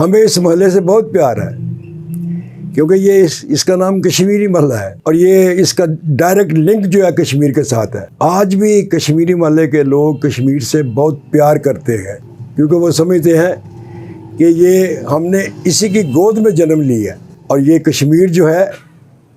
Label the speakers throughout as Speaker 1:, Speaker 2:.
Speaker 1: ہمیں اس محلے سے بہت پیار ہے کیونکہ یہ اس کا نام کشمیری محلہ ہے اور یہ اس کا ڈائریکٹ لنک جو ہے کشمیر کے ساتھ ہے۔ آج بھی کشمیری محلے کے لوگ کشمیر سے بہت پیار کرتے ہیں کیونکہ وہ سمجھتے ہیں کہ یہ ہم نے اسی کی گود میں جنم لی ہے اور یہ کشمیر جو ہے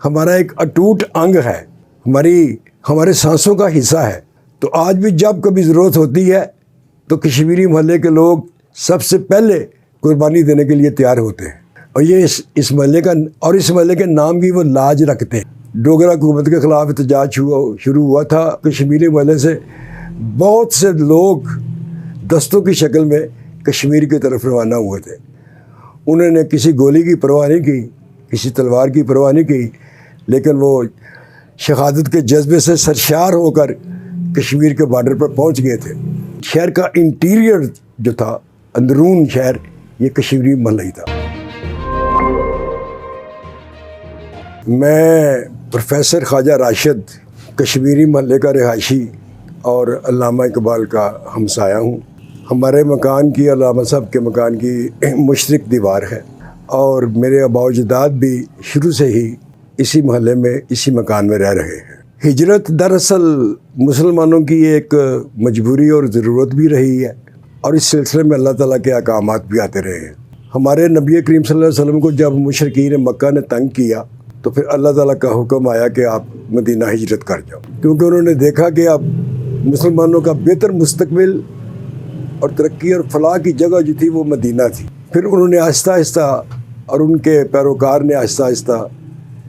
Speaker 1: ہمارا ایک اٹوٹ انگ ہے، ہمارے سانسوں کا حصہ ہے۔ تو آج بھی جب کبھی ضرورت ہوتی ہے تو کشمیری محلے کے لوگ سب سے پہلے قربانی دینے کے لیے تیار ہوتے ہیں اور یہ اس محلے کے نام کی وہ لاج رکھتے ہیں۔ ڈوگرا حکومت کے خلاف احتجاج شروع ہوا تھا، کشمیری محلے سے بہت سے لوگ دستوں کی شکل میں کشمیر کی طرف روانہ ہوئے تھے۔ انہوں نے کسی گولی کی پرواہ نہیں کی، کسی تلوار کی پرواہ نہیں کی، لیکن وہ شہادت کے جذبے سے سرشار ہو کر کشمیر کے بارڈر پر پہنچ گئے تھے۔ شہر کا انٹیریئر جو تھا، اندرون شہر، یہ کشمیری محلہ ہی تھا۔ میں پروفیسر خواجہ راشد کشمیری محلے کا رہائشی اور علامہ اقبال کا ہمسایہ ہوں۔ ہمارے مکان کی، علامہ صاحب کے مکان کی مشترک دیوار ہے اور میرے آباء و اجداد بھی شروع سے ہی اسی محلے میں، اسی مکان میں رہ رہے ہیں۔ ہجرت دراصل مسلمانوں کی ایک مجبوری اور ضرورت بھی رہی ہے اور اس سلسلے میں اللہ تعالیٰ کے احکامات بھی آتے رہے ہیں۔ ہمارے نبی کریم صلی اللہ علیہ وسلم کو جب مشرکین مکہ نے تنگ کیا تو پھر اللہ تعالیٰ کا حکم آیا کہ آپ مدینہ ہجرت کر جاؤ، کیونکہ انہوں نے دیکھا کہ اب مسلمانوں کا بہتر مستقبل اور ترقی اور فلاح کی جگہ جو تھی وہ مدینہ تھی۔ پھر انہوں نے آہستہ آہستہ اور ان کے پیروکار نے آہستہ آہستہ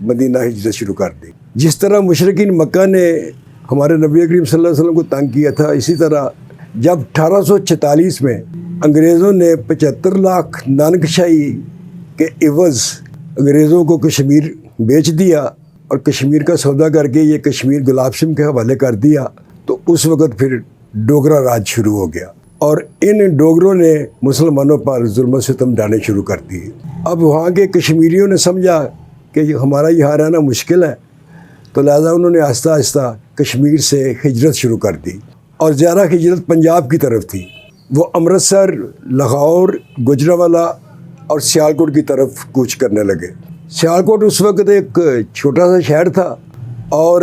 Speaker 1: مدینہ ہجرت شروع کر دی۔ جس طرح مشرکین مکہ نے ہمارے نبی کریم صلی اللہ علیہ وسلم کو تنگ کیا تھا، اسی طرح جب 1846 میں انگریزوں نے 75 لاکھ نانکشاہی کے عوض انگریزوں کو کشمیر بیچ دیا اور کشمیر کا سودا کر کے یہ کشمیر گلاب سنگھ کے حوالے کر دیا، تو اس وقت پھر ڈوگرا راج شروع ہو گیا اور ان ڈوگروں نے مسلمانوں پر ظلم و ستم ڈالنے شروع کر دیے۔ اب وہاں کے کشمیریوں نے سمجھا کہ ہمارا یہاں رہنا مشکل ہے، تو لہٰذا انہوں نے آہستہ آہستہ کشمیر سے ہجرت شروع کر دی اور زیادہ ہجرت پنجاب کی طرف تھی۔ وہ امرتسر، لاہور، گوجرانوالہ اور سیالکوٹ کی طرف کوچ کرنے لگے۔ سیالکوٹ اس وقت ایک چھوٹا سا شہر تھا اور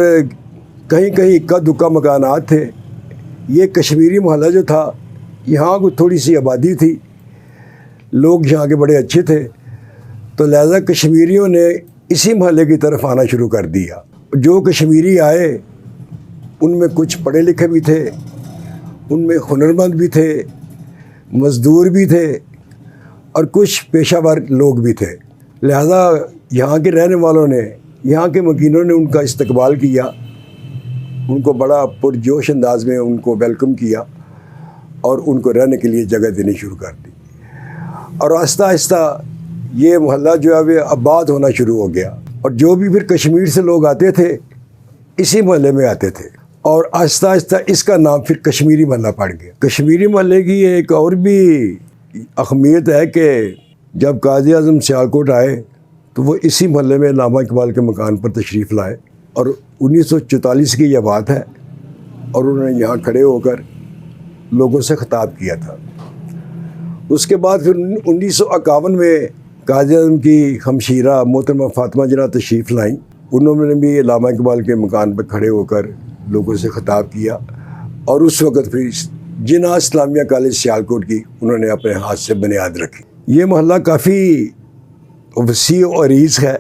Speaker 1: کہیں کہیں اکا دکا مکانات تھے۔ یہ کشمیری محلہ جو تھا، یہاں کو تھوڑی سی آبادی تھی، لوگ یہاں کے بڑے اچھے تھے، تو لہذا کشمیریوں نے اسی محلے کی طرف آنا شروع کر دیا۔ جو کشمیری آئے ان میں کچھ پڑھے لکھے بھی تھے، ان میں ہنرمند بھی تھے، مزدور بھی تھے اور کچھ پیشہ ور لوگ بھی تھے۔ لہذا یہاں کے رہنے والوں نے، یہاں کے مکینوں نے ان کا استقبال کیا، ان کو بڑا پرجوش انداز میں ان کو ویلکم کیا اور ان کو رہنے کے لیے جگہ دینی شروع کر دی اور آہستہ آہستہ یہ محلہ جو ہے وہ آباد ہونا شروع ہو گیا۔ اور جو بھی پھر کشمیر سے لوگ آتے تھے اسی محلے میں آتے تھے اور آہستہ آہستہ اس کا نام پھر کشمیری محلہ پڑ گیا۔ کشمیری محلے کی ایک اور بھی اہمیت ہے کہ جب قائد اعظم سیالکوٹ آئے تو وہ اسی محلے میں علامہ اقبال کے مکان پر تشریف لائے اور 1944 کی یہ بات ہے اور انہوں نے یہاں کھڑے ہو کر لوگوں سے خطاب کیا تھا۔ اس کے بعد پھر 1951 میں قائد اعظم کی ہمشیرہ محترمہ فاطمہ جناح تشریف لائیں۔ انہوں نے بھی علامہ اقبال کے مکان پر کھڑے ہو کر لوگوں سے خطاب کیا اور اس وقت پھر جناح اسلامیہ کالج سیالکوٹ کی انہوں نے اپنے ہاتھ سے بنیاد رکھی۔ یہ محلہ کافی وسیع و عریض ہے۔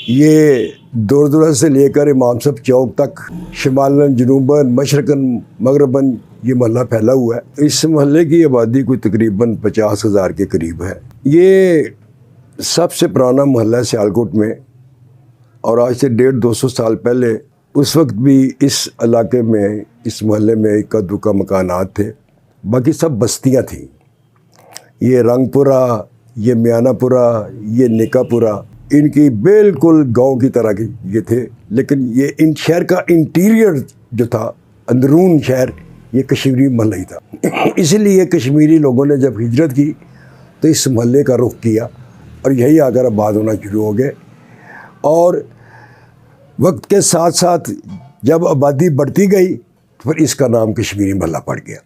Speaker 1: یہ دور دراز سے لے کر امام صاحب چوک تک شمالاً، جنوباً، مشرقاً، مغرباً یہ محلہ پھیلا ہوا ہے۔ اس محلے کی آبادی کوئی تقریباً 50,000 کے قریب ہے۔ یہ سب سے پرانا محلہ ہے سیالکوٹ میں اور آج سے 150-200 سال پہلے اس وقت بھی اس علاقے میں، اس محلے میں اکا دکا مکانات تھے، باقی سب بستیاں تھیں۔ یہ رنگ پورہ، یہ میانہ پورہ، یہ نکا پورہ، ان کی بالکل گاؤں کی طرح کے یہ تھے، لیکن یہ ان شہر کا انٹیریئر جو تھا، اندرون شہر، یہ کشمیری محلہ ہی تھا۔ اسی لیے کشمیری لوگوں نے جب ہجرت کی تو اس محلے کا رخ کیا اور یہی آ کر آباد ہونا شروع ہو گئے اور وقت کے ساتھ ساتھ جب آبادی بڑھتی گئی تو پھر اس کا نام کشمیری محلہ پڑ گیا۔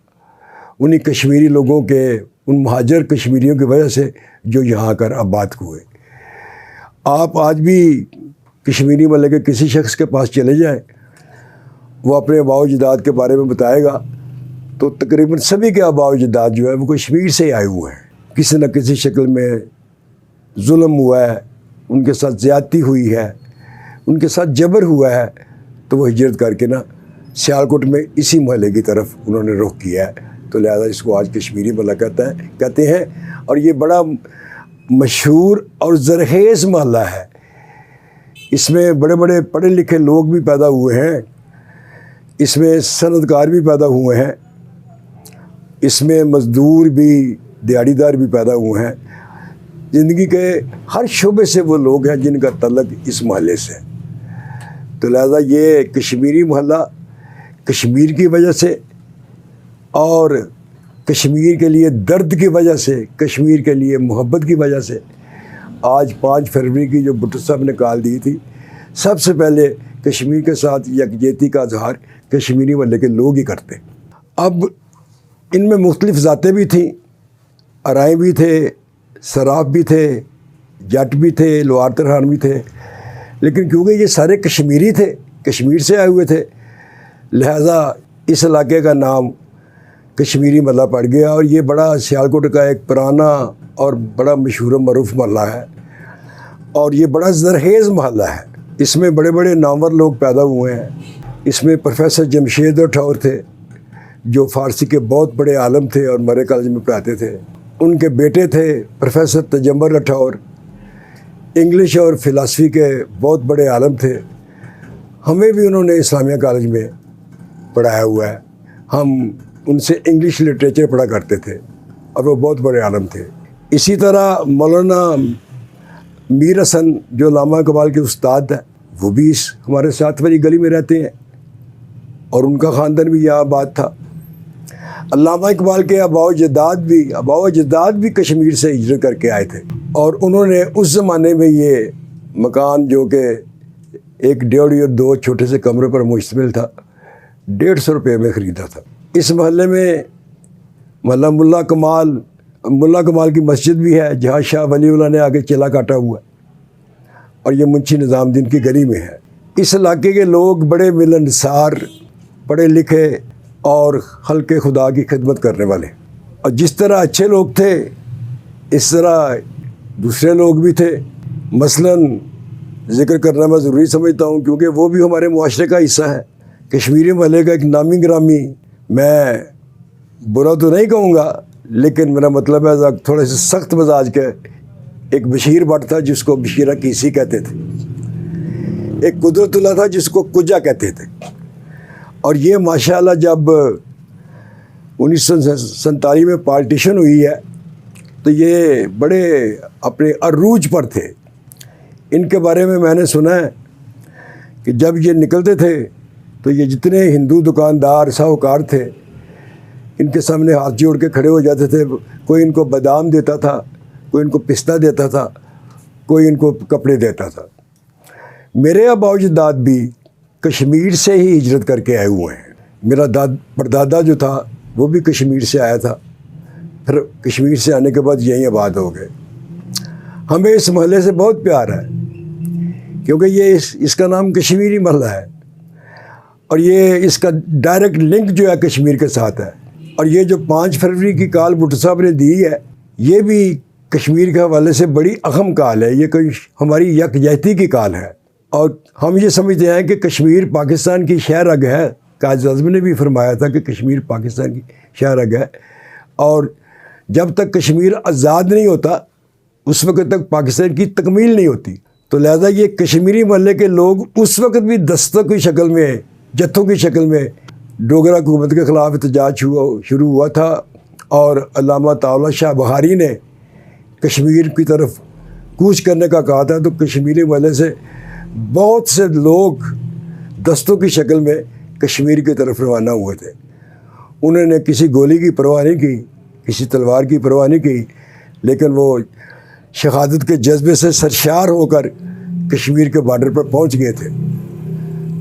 Speaker 1: انہی کشمیری لوگوں کے ان مہاجر کشمیریوں کی وجہ سے جو یہاں آ کر آباد ہوئے۔ آپ آج بھی کشمیری محلے کے کسی شخص کے پاس چلے جائیں، وہ اپنے آباء و اجداد کے بارے میں بتائے گا تو تقریباً سبھی کے آباء و اجداد جو ہے وہ کشمیر سے ہی آئے ہوئے ہیں۔ کسی نہ کسی شکل میں ظلم ہوا ہے، ان کے ساتھ زیادتی ہوئی ہے، ان کے ساتھ جبر ہوا ہے، تو وہ ہجرت کر کے نا سیالکوٹ میں اسی محلے کی طرف انہوں نے رخ کیا ہے، تو لہذا اس کو آج کشمیری محلہ کہتے ہیں۔ اور یہ بڑا مشہور اور زرخیز محلہ ہے، اس میں بڑے بڑے پڑھے لکھے لوگ بھی پیدا ہوئے ہیں، اس میں صنعت کار بھی پیدا ہوئے ہیں، اس میں مزدور بھی، دیہڑی دار بھی پیدا ہوئے ہیں۔ زندگی کے ہر شعبے سے وہ لوگ ہیں جن کا تعلق اس محلے سے ہے۔ تو لہذا یہ کشمیری محلہ کشمیر کی وجہ سے اور کشمیر کے لیے درد کی وجہ سے، کشمیر کے لیے محبت کی وجہ سے آج 5 فروری کی جو بھٹو صاحب نے کال دی تھی، سب سے پہلے کشمیر کے ساتھ یکجہتی کا اظہار کشمیری محلے کے لوگ ہی کرتے۔ اب ان میں مختلف ذاتیں بھی تھیں، ارائیں بھی تھے، سراف بھی تھے، جٹ بھی تھے، لوہار ترہان بھی تھے، لیکن کیونکہ یہ سارے کشمیری تھے، کشمیر سے آئے ہوئے تھے، لہذا اس علاقے کا نام کشمیری محلہ پڑ گیا۔ اور یہ بڑا سیالکوٹ کا ایک پرانا اور بڑا مشہور و معروف محلہ ہے، اور یہ بڑا زرخیز محلہ ہے۔ اس میں بڑے بڑے نامور لوگ پیدا ہوئے ہیں۔ اس میں پروفیسر جمشید راٹھور تھے جو فارسی کے بہت بڑے عالم تھے اور مرے کالج میں پڑھاتے تھے۔ ان کے بیٹے تھے پروفیسر تجمل راٹھور، انگلش اور فلاسفی کے بہت بڑے عالم تھے۔ ہمیں بھی انہوں نے اسلامیہ کالج میں پڑھایا ہوا ہے، ہم ان سے انگلش لٹریچر پڑھا کرتے تھے اور وہ بہت بڑے عالم تھے۔ اسی طرح مولانا میر حسن جو علامہ اقبال کے استاد ہیں، وہ بھی ہمارے ساتھ والی گلی میں رہتے ہیں اور ان کا خاندان بھی یہاں آباد تھا۔ علامہ اقبال کے آباء و اجداد بھی کشمیر سے ہجرت کر کے آئے تھے، اور انہوں نے اس زمانے میں یہ مکان جو کہ 1 یا 2 چھوٹے سے کمرے پر مشتمل تھا، 150 روپے میں خریدا تھا۔ اس محلے میں محلہ ملا کمال کی مسجد بھی ہے جہاں شاہ ولی اللہ نے آگے چلا کاٹا ہوا ہے، اور یہ منشی نظام الدین کی گلی میں ہے۔ اس علاقے کے لوگ بڑے ملنسار، پڑھے لکھے اور خلق خدا کی خدمت کرنے والے، اور جس طرح اچھے لوگ تھے اس طرح دوسرے لوگ بھی تھے۔ مثلاً ذکر کرنا میں ضروری سمجھتا ہوں کیونکہ وہ بھی ہمارے معاشرے کا حصہ ہے۔ کشمیری محلے کا ایک نامی گرامی، میں برا تو نہیں کہوں گا لیکن میرا مطلب ہے تھوڑے سے سخت مزاج کے، ایک بشیر بٹ تھا جس کو بشیرہ کیسی کہتے تھے، ایک قدرت اللہ تھا جس کو کجا کہتے تھے، اور یہ ماشاءاللہ جب 1947 میں پارٹیشن ہوئی ہے تو یہ بڑے اپنے عروج پر تھے۔ ان کے بارے میں نے سنا ہے کہ جب یہ نکلتے تھے تو یہ جتنے ہندو دکاندار ساہوکار تھے ان کے سامنے ہاتھ جوڑ کے کھڑے ہو جاتے تھے۔ کوئی ان کو بادام دیتا تھا، کوئی ان کو پستہ دیتا تھا، کوئی ان کو کپڑے دیتا تھا۔ میرے آباء و اجداد بھی کشمیر سے ہی ہجرت کر کے آئے ہوئے ہیں۔ میرا پردادا جو تھا وہ بھی کشمیر سے آیا تھا، پھر کشمیر سے آنے کے بعد یہیں آباد ہو گئے۔ ہمیں اس محلے سے بہت پیار ہے کیونکہ یہ اس کا نام کشمیری محلہ ہے، اور یہ اس کا ڈائریکٹ لنک جو ہے کشمیر کے ساتھ ہے۔ اور یہ جو 5 فروری کی کال بھٹو صاحب نے دی ہے، یہ بھی کشمیر کے حوالے سے بڑی اہم کال ہے، یہ کوئی ہماری یکجہتی کی کال ہے۔ اور ہم یہ سمجھتے ہیں کہ کشمیر پاکستان کی شہ رگ ہے، قائد اعظم نے بھی فرمایا تھا کہ کشمیر پاکستان کی شہ رگ ہے، اور جب تک کشمیر آزاد نہیں ہوتا اس وقت تک پاکستان کی تکمیل نہیں ہوتی۔ تو لہذا یہ کشمیری محلے کے لوگ اس وقت بھی دستوں کی شکل میں، جتھوں کی شکل میں ڈوگرا حکومت کے خلاف احتجاج شروع ہوا تھا، اور علامہ طاولہ شاہ بہاری نے کشمیر کی طرف کوچ کرنے کا کہا تھا، تو کشمیری محلے سے بہت سے لوگ دستوں کی شکل میں کشمیر کی طرف روانہ ہوئے تھے۔ انہوں نے کسی گولی کی پرواہ نہیں کی، کسی تلوار کی پرواہ نہیں کی، لیکن وہ شہادت کے جذبے سے سرشار ہو کر کشمیر کے بارڈر پر پہنچ گئے تھے،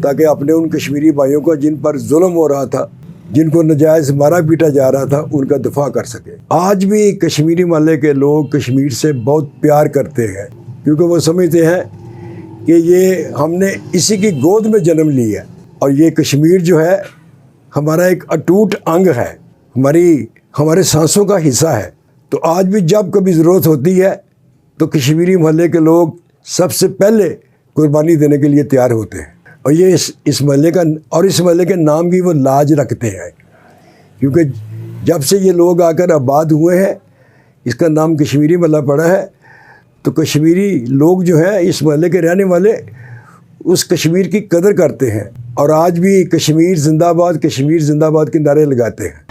Speaker 1: تاکہ اپنے ان کشمیری بھائیوں کو جن پر ظلم ہو رہا تھا جن کو نجائز مارا پیٹا جا رہا تھا ان کا دفاع کر سکے۔ آج بھی کشمیری محلے کے لوگ کشمیر سے بہت پیار کرتے ہیں، کیونکہ وہ سمجھتے ہیں کہ یہ ہم نے اسی کی گود میں جنم لیا ہے، اور یہ کشمیر جو ہے ہمارا ایک اٹوٹ انگ ہے، ہمارے سانسوں کا حصہ ہے۔ تو آج بھی جب کبھی ضرورت ہوتی ہے تو کشمیری محلے کے لوگ سب سے پہلے قربانی دینے کے لیے تیار ہوتے ہیں، اور یہ اس محلے کے نام کی وہ لاج رکھتے ہیں، کیونکہ جب سے یہ لوگ آ کر آباد ہوئے ہیں اس کا نام کشمیری محلہ پڑا ہے۔ تو کشمیری لوگ جو ہیں اس محلے کے رہنے والے اس کشمیر کی قدر کرتے ہیں، اور آج بھی کشمیر زندہ باد کے نعرے لگاتے ہیں۔